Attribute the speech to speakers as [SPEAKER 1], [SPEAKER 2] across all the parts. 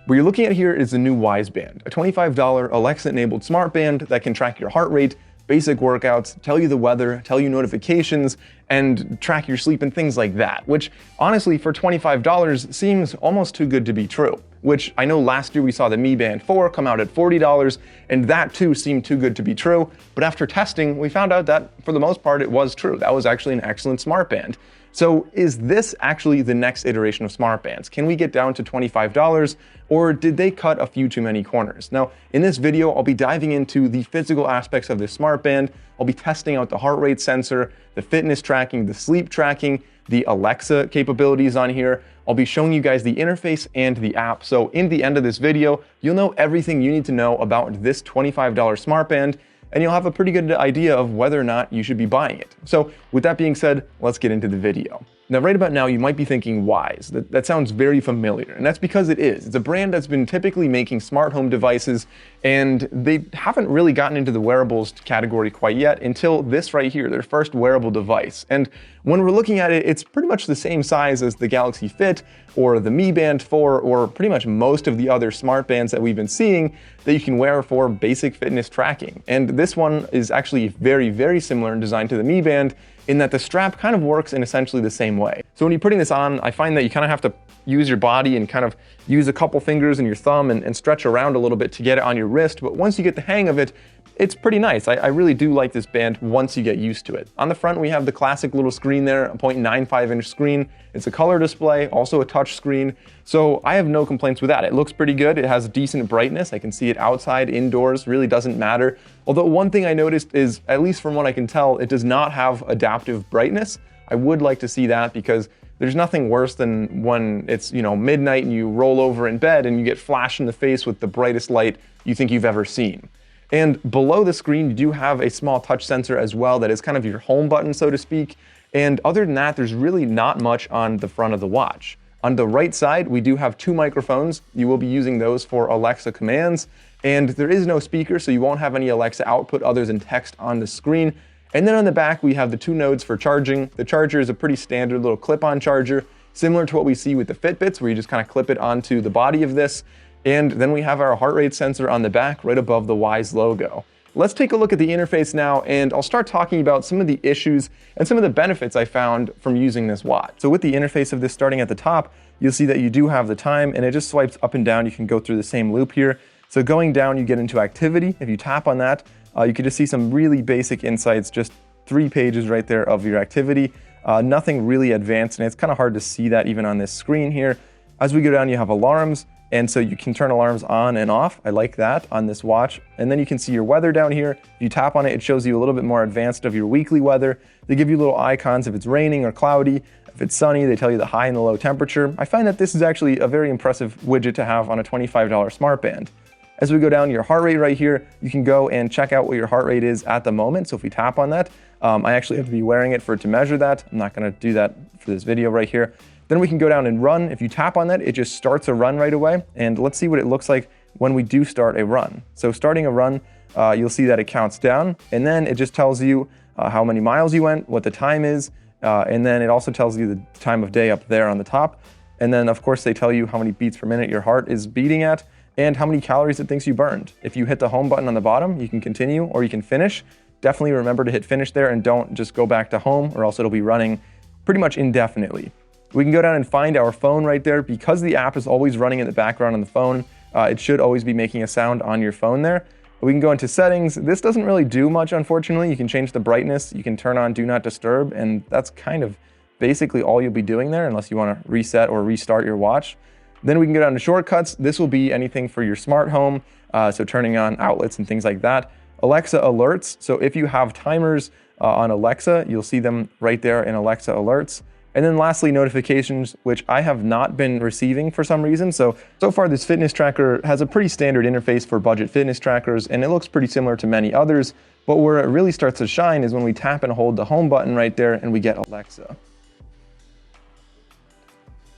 [SPEAKER 1] What you're looking at here is the new Wyze Band, a $25 Alexa-enabled smart band that can track your heart rate, basic workouts, tell you the weather, tell you notifications, and track your sleep and things like that, which honestly for $25 seems almost too good to be true. Which I know last year we saw the Mi Band 4 come out at $40, and that too seemed too good to be true, but after testing, we found out that for the most part it was true. That was actually an excellent smart band. So is this actually the next iteration of smart bands? Can we get down to $25, or did they cut a few too many corners? Now, in this video, I'll be diving into the physical aspects of this smart band. I'll be testing out the heart rate sensor, the fitness tracking, the sleep tracking, the Alexa capabilities on here. I'll be showing you guys the interface and the app. So in the end of this video, you'll know everything you need to know about this $25 smart band, and you'll have a pretty good idea of whether or not you should be buying it. So with that being said, let's get into the video. Now, right about now, you might be thinking Wyze. That sounds very familiar, and that's because it is. It's a brand that's been typically making smart home devices, and they haven't really gotten into the wearables category quite yet until this right here, their first wearable device. And when we're looking at it, it's pretty much the same size as the Galaxy Fit or the Mi Band 4 or pretty much most of the other smart bands that we've been seeing that you can wear for basic fitness tracking. And this one is actually very, very similar in design to the Mi Band, in that the strap kind of works in essentially the same way. So when you're putting this on, I find that you kind of have to use your body and kind of use a couple fingers and your thumb and stretch around a little bit to get it on your wrist. But once you get the hang of it, it's pretty nice. I really do like this band once you get used to it. On the front, we have the classic little screen there, a 0.95-inch screen. It's a color display, also a touch screen. So I have no complaints with that. It looks pretty good. It has decent brightness. I can see it outside, indoors, really doesn't matter. Although one thing I noticed is, at least from what I can tell, it does not have adaptive brightness. I would like to see that because there's nothing worse than when it's, midnight and you roll over in bed and you get flashed in the face with the brightest light you think you've ever seen. And below the screen, you do have a small touch sensor as well that is kind of your home button, so to speak. And other than that, there's really not much on the front of the watch. On the right side, we do have two microphones. You will be using those for Alexa commands. And there is no speaker, so you won't have any Alexa output other than text on the screen. And then on the back, we have the two nodes for charging. The charger is a pretty standard little clip-on charger, similar to what we see with the Fitbits, where you just kind of clip it onto the body of this. And then we have our heart rate sensor on the back right above the Wyze logo. Let's take a look at the interface now, and I'll start talking about some of the issues and some of the benefits I found from using this watch. So with the interface of this starting at the top, you'll see that you do have the time, and it just swipes up and down. You can go through the same loop here. So going down, you get into activity. If you tap on that, you can just see some really basic insights, just 3 pages right there of your activity. Nothing really advanced, and it's kind of hard to see that even on this screen here. As we go down, you have alarms. And so you can turn alarms on and off. I like that on this watch. And then you can see your weather down here. If you tap on it, it shows you a little bit more advanced of your weekly weather. They give you little icons if it's raining or cloudy. If it's sunny, they tell you the high and the low temperature. I find that this is actually a very impressive widget to have on a $25 smart band. As we go down your heart rate right here, you can go and check out what your heart rate is at the moment. So if we tap on that, I actually have to be wearing it for it to measure that. I'm not gonna do that for this video right here. Then we can go down and run. If you tap on that, it just starts a run right away. And let's see what it looks like when we do start a run. So starting a run, you'll see that it counts down, and then it just tells you how many miles you went, what the time is, and then it also tells you the time of day up there on the top. And then of course they tell you how many beats per minute your heart is beating at and how many calories it thinks you burned. If you hit the home button on the bottom, you can continue or you can finish. Definitely remember to hit finish there and don't just go back to home, or else it'll be running pretty much indefinitely. We can go down and find our phone right there. Because the app is always running in the background on the phone, it should always be making a sound on your phone there. We can go into settings. This doesn't really do much, unfortunately. You can change the brightness, you can turn on Do Not Disturb, and that's kind of basically all you'll be doing there unless you want to reset or restart your watch. Then we can go down to shortcuts. This will be anything for your smart home, so turning on outlets and things like that. Alexa alerts, so if you have timers on Alexa, you'll see them right there in Alexa alerts. And then lastly, notifications, which I have not been receiving for some reason. So far this fitness tracker has a pretty standard interface for budget fitness trackers, and it looks pretty similar to many others. But where it really starts to shine is when we tap and hold the home button right there and we get Alexa.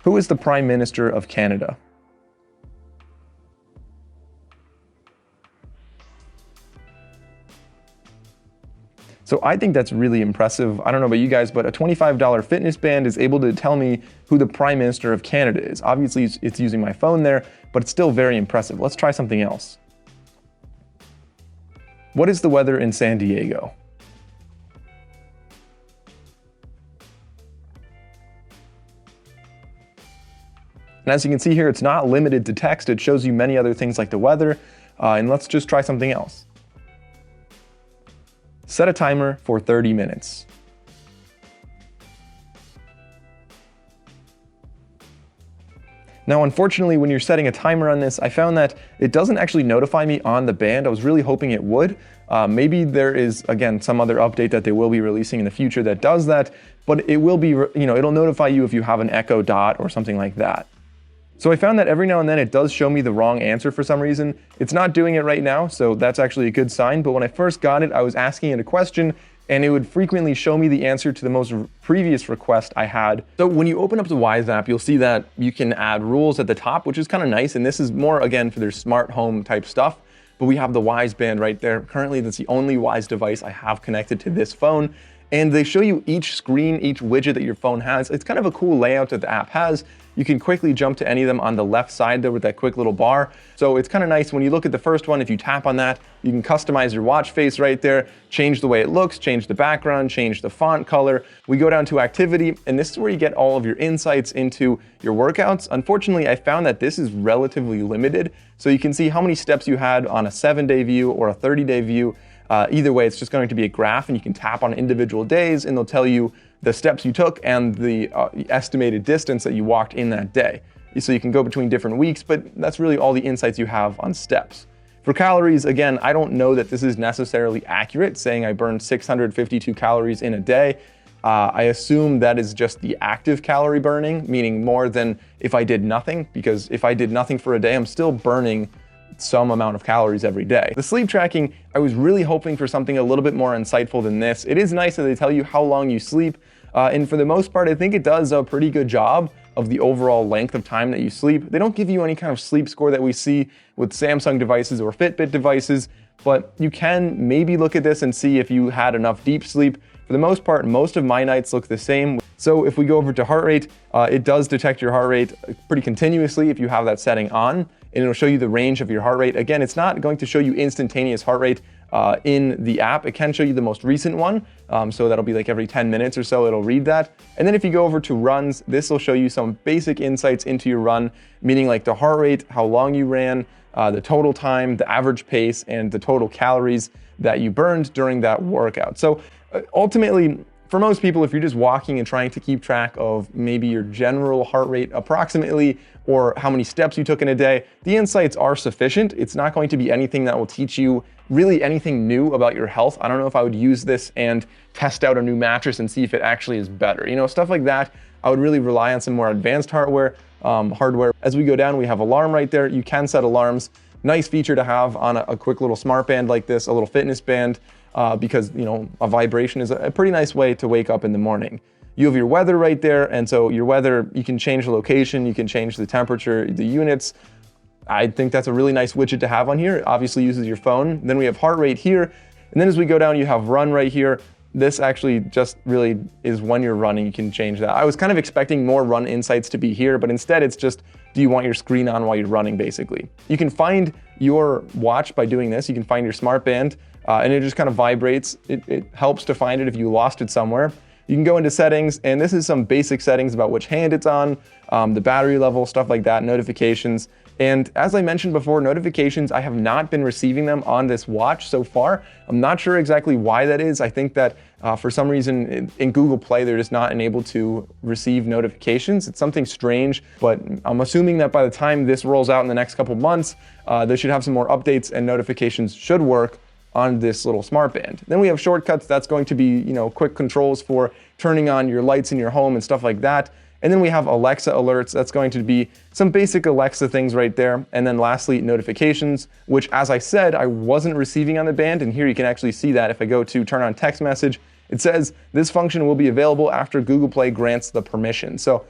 [SPEAKER 1] Who is the Prime Minister of Canada? So I think that's really impressive. I don't know about you guys, but a $25 fitness band is able to tell me who the Prime Minister of Canada is. Obviously, it's using my phone there, but it's still very impressive. Let's try something else. What is the weather in San Diego? And as you can see here, it's not limited to text. It shows you many other things like the weather. And let's just try something else. Set a timer for 30 minutes. Now, unfortunately, when you're setting a timer on this, I found that it doesn't actually notify me on the band. I was really hoping it would. Maybe there is, again, some other update that they will be releasing in the future that does that, but it will be, it'll notify you if you have an Echo Dot or something like that. So I found that every now and then it does show me the wrong answer for some reason. It's not doing it right now, so that's actually a good sign. But when I first got it, I was asking it a question, and it would frequently show me the answer to the most previous request I had. So when you open up the Wyze app, you'll see that you can add rules at the top, which is kind of nice. And this is more, again, for their smart home type stuff. But we have the Wyze Band right there. Currently, that's the only Wyze device I have connected to this phone. And they show you each screen, each widget that your phone has. It's kind of a cool layout that the app has. You can quickly jump to any of them on the left side there with that quick little bar. So it's kind of nice when you look at the first one, if you tap on that, you can customize your watch face right there, change the way it looks, change the background, change the font color. We go down to activity, and this is where you get all of your insights into your workouts. Unfortunately, I found that this is relatively limited. So you can see how many steps you had on a 7-day view or a 30-day view. Either way, it's just going to be a graph, and you can tap on individual days, and they'll tell you the steps you took and the estimated distance that you walked in that day. So you can go between different weeks, but that's really all the insights you have on steps. For calories, again, I don't know that this is necessarily accurate, saying I burned 652 calories in a day. I assume that is just the active calorie burning, meaning more than if I did nothing, because if I did nothing for a day, I'm still burning some amount of calories every day. The sleep tracking, I was really hoping for something a little bit more insightful than this. It is nice that they tell you how long you sleep, and for the most part, I think it does a pretty good job of the overall length of time that you sleep. They don't give you any kind of sleep score that we see with Samsung devices or Fitbit devices, but you can maybe look at this and see if you had enough deep sleep. For the most part, most of my nights look the same. So if we go over to heart rate, it does detect your heart rate pretty continuously if you have that setting on, and it'll show you the range of your heart rate. Again, it's not going to show you instantaneous heart rate in the app. It can show you the most recent one, so that'll be like every 10 minutes or so it'll read that. And then if you go over to runs, this will show you some basic insights into your run, meaning like the heart rate, how long you ran, the total time, the average pace, and the total calories that you burned during that workout. So ultimately, for most people, if you're just walking and trying to keep track of maybe your general heart rate approximately, or how many steps you took in a day, the insights are sufficient. It's not going to be anything that will teach you really anything new about your health. I don't know if I would use this and test out a new mattress and see if it actually is better. Stuff like that, I would really rely on some more advanced hardware. As we go down, we have alarm right there. You can set alarms. Nice feature to have on a quick little smart band like this, a little fitness band. Because a vibration is a pretty nice way to wake up in the morning. You have your weather right there, and so your weather, you can change the location, you can change the temperature, the units. I think that's a really nice widget to have on here. It obviously uses your phone. Then we have heart rate here, and then as we go down, you have run right here. This actually just really is when you're running, you can change that. I was kind of expecting more run insights to be here, but instead it's just, do you want your screen on while you're running, basically. You can find your watch by doing this. You can find your smart band, and it just kind of vibrates. It helps to find it if you lost it somewhere. You can go into settings, and this is some basic settings about which hand it's on, the battery level, stuff like that, notifications. And as I mentioned before, notifications, I have not been receiving them on this watch so far. I'm not sure exactly why that is. I think that for some reason in Google Play, they're just not enabled to receive notifications. It's something strange, but I'm assuming that by the time this rolls out in the next couple months, they should have some more updates and notifications should work on this little smart band. Then we have shortcuts. That's going to be, quick controls for turning on your lights in your home and stuff like that. And then we have Alexa alerts. That's going to be some basic Alexa things right there. And then lastly, notifications, which as I said, I wasn't receiving on the band. And here you can actually see that if I go to turn on text message, it says this function will be available after Google Play grants the permission. So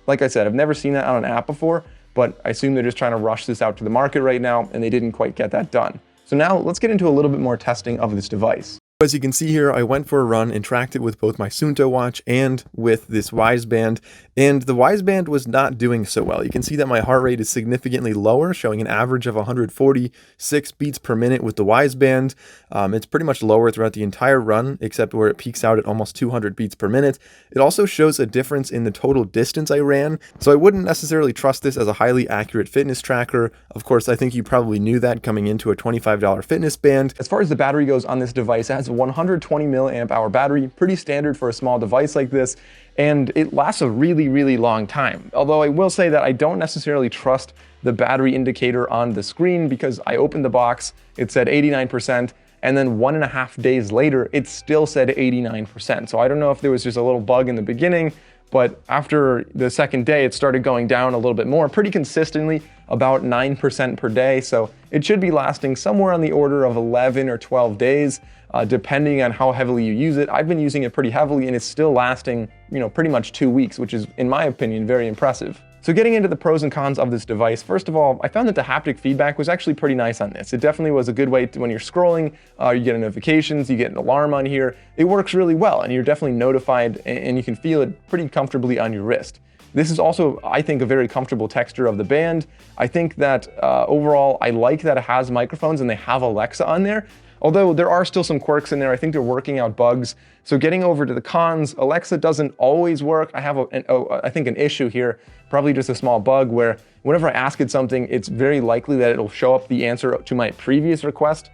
[SPEAKER 1] like I said, I've never seen that on an app before, but I assume they're just trying to rush this out to the market right now, and they didn't quite get that done. So now let's get into a little bit more testing of this device. As you can see here, I went for a run and tracked it with both my Suunto watch and with this Wyze Band, and the Wyze Band was not doing so well. You can see that my heart rate is significantly lower, showing an average of 146 beats per minute with the Wyze Band. It's pretty much lower throughout the entire run, except where it peaks out at almost 200 beats per minute. It also shows a difference in the total distance I ran, so I wouldn't necessarily trust this as a highly accurate fitness tracker. Of course, I think you probably knew that coming into a $25 fitness band. As far as the battery goes on this device, it has a 120 milliamp hour battery, pretty standard for a small device like this, and it lasts a really long time. Although I will say that I don't necessarily trust the battery indicator on the screen, because I opened the box, it said 89%, and then 1.5 days later, it still said 89%. So I don't know if there was just a little bug in the beginning, but after the second day, it started going down a little bit more, pretty consistently, about 9% per day. So it should be lasting somewhere on the order of 11 or 12 days, depending on how heavily you use it. I've been using it pretty heavily, and it's still lasting, pretty much 2 weeks, which is, in my opinion, very impressive. So getting into the pros and cons of this device, first of all, I found that the haptic feedback was actually pretty nice on this. It definitely was a good way to, when you're scrolling, you get notifications, you get an alarm on here. It works really well, and you're definitely notified, and you can feel it pretty comfortably on your wrist. This is also, I think, a very comfortable texture of the band. I think that overall, I like that it has microphones and they have Alexa on there. Although there are still some quirks in there, I think they're working out bugs. So getting over to the cons, Alexa doesn't always work. I have, I think, an issue here, probably just a small bug, where whenever I ask it something, it's very likely that it'll show up the answer to my previous request.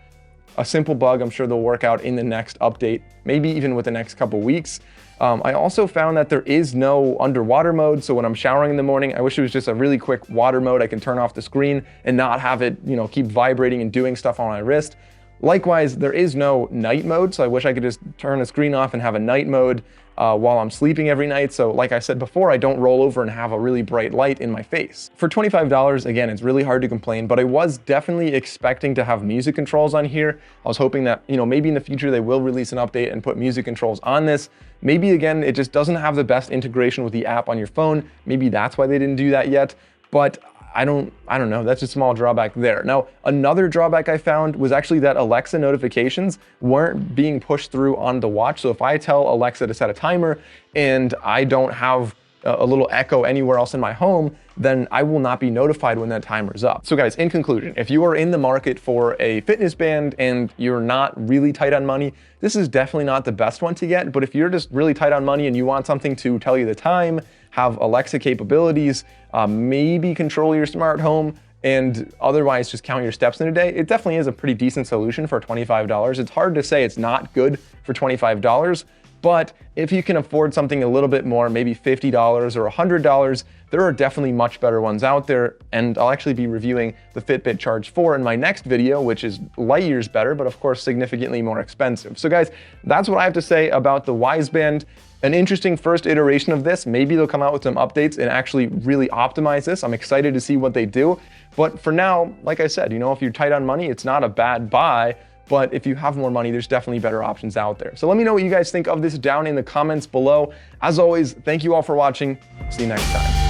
[SPEAKER 1] A simple bug I'm sure they'll work out in the next update, maybe even with the next couple weeks. I also found that there is no underwater mode, so when I'm showering in the morning, I wish it was just a really quick water mode. I can turn off the screen and not have it, keep vibrating and doing stuff on my wrist. Likewise, there is no night mode, so I wish I could just turn the screen off and have a night mode while I'm sleeping every night. So like I said before, I don't roll over and have a really bright light in my face. For $25, again, it's really hard to complain, but I was definitely expecting to have music controls on here. I was hoping that, maybe in the future they will release an update and put music controls on this. Maybe, again, it just doesn't have the best integration with the app on your phone. Maybe that's why they didn't do that yet, but I don't know, that's a small drawback there. Now, another drawback I found was actually that Alexa notifications weren't being pushed through on the watch. So if I tell Alexa to set a timer and I don't have a little echo anywhere else in my home, then I will not be notified when that timer's up. So guys, in conclusion, if you are in the market for a fitness band and you're not really tight on money, this is definitely not the best one to get. But if you're just really tight on money and you want something to tell you the time, have Alexa capabilities, maybe control your smart home, and otherwise just count your steps in a day, it definitely is a pretty decent solution for $25. It's hard to say it's not good for $25, but if you can afford something a little bit more, maybe $50 or $100, there are definitely much better ones out there, and I'll actually be reviewing the Fitbit Charge 4 in my next video, which is light years better, but of course significantly more expensive. So guys, that's what I have to say about the Wyze Band. An interesting first iteration of this. Maybe they'll come out with some updates and actually really optimize this. I'm excited to see what they do. But for now, like I said, if you're tight on money, it's not a bad buy. But if you have more money, there's definitely better options out there. So let me know what you guys think of this down in the comments below. As always, thank you all for watching. See you next time.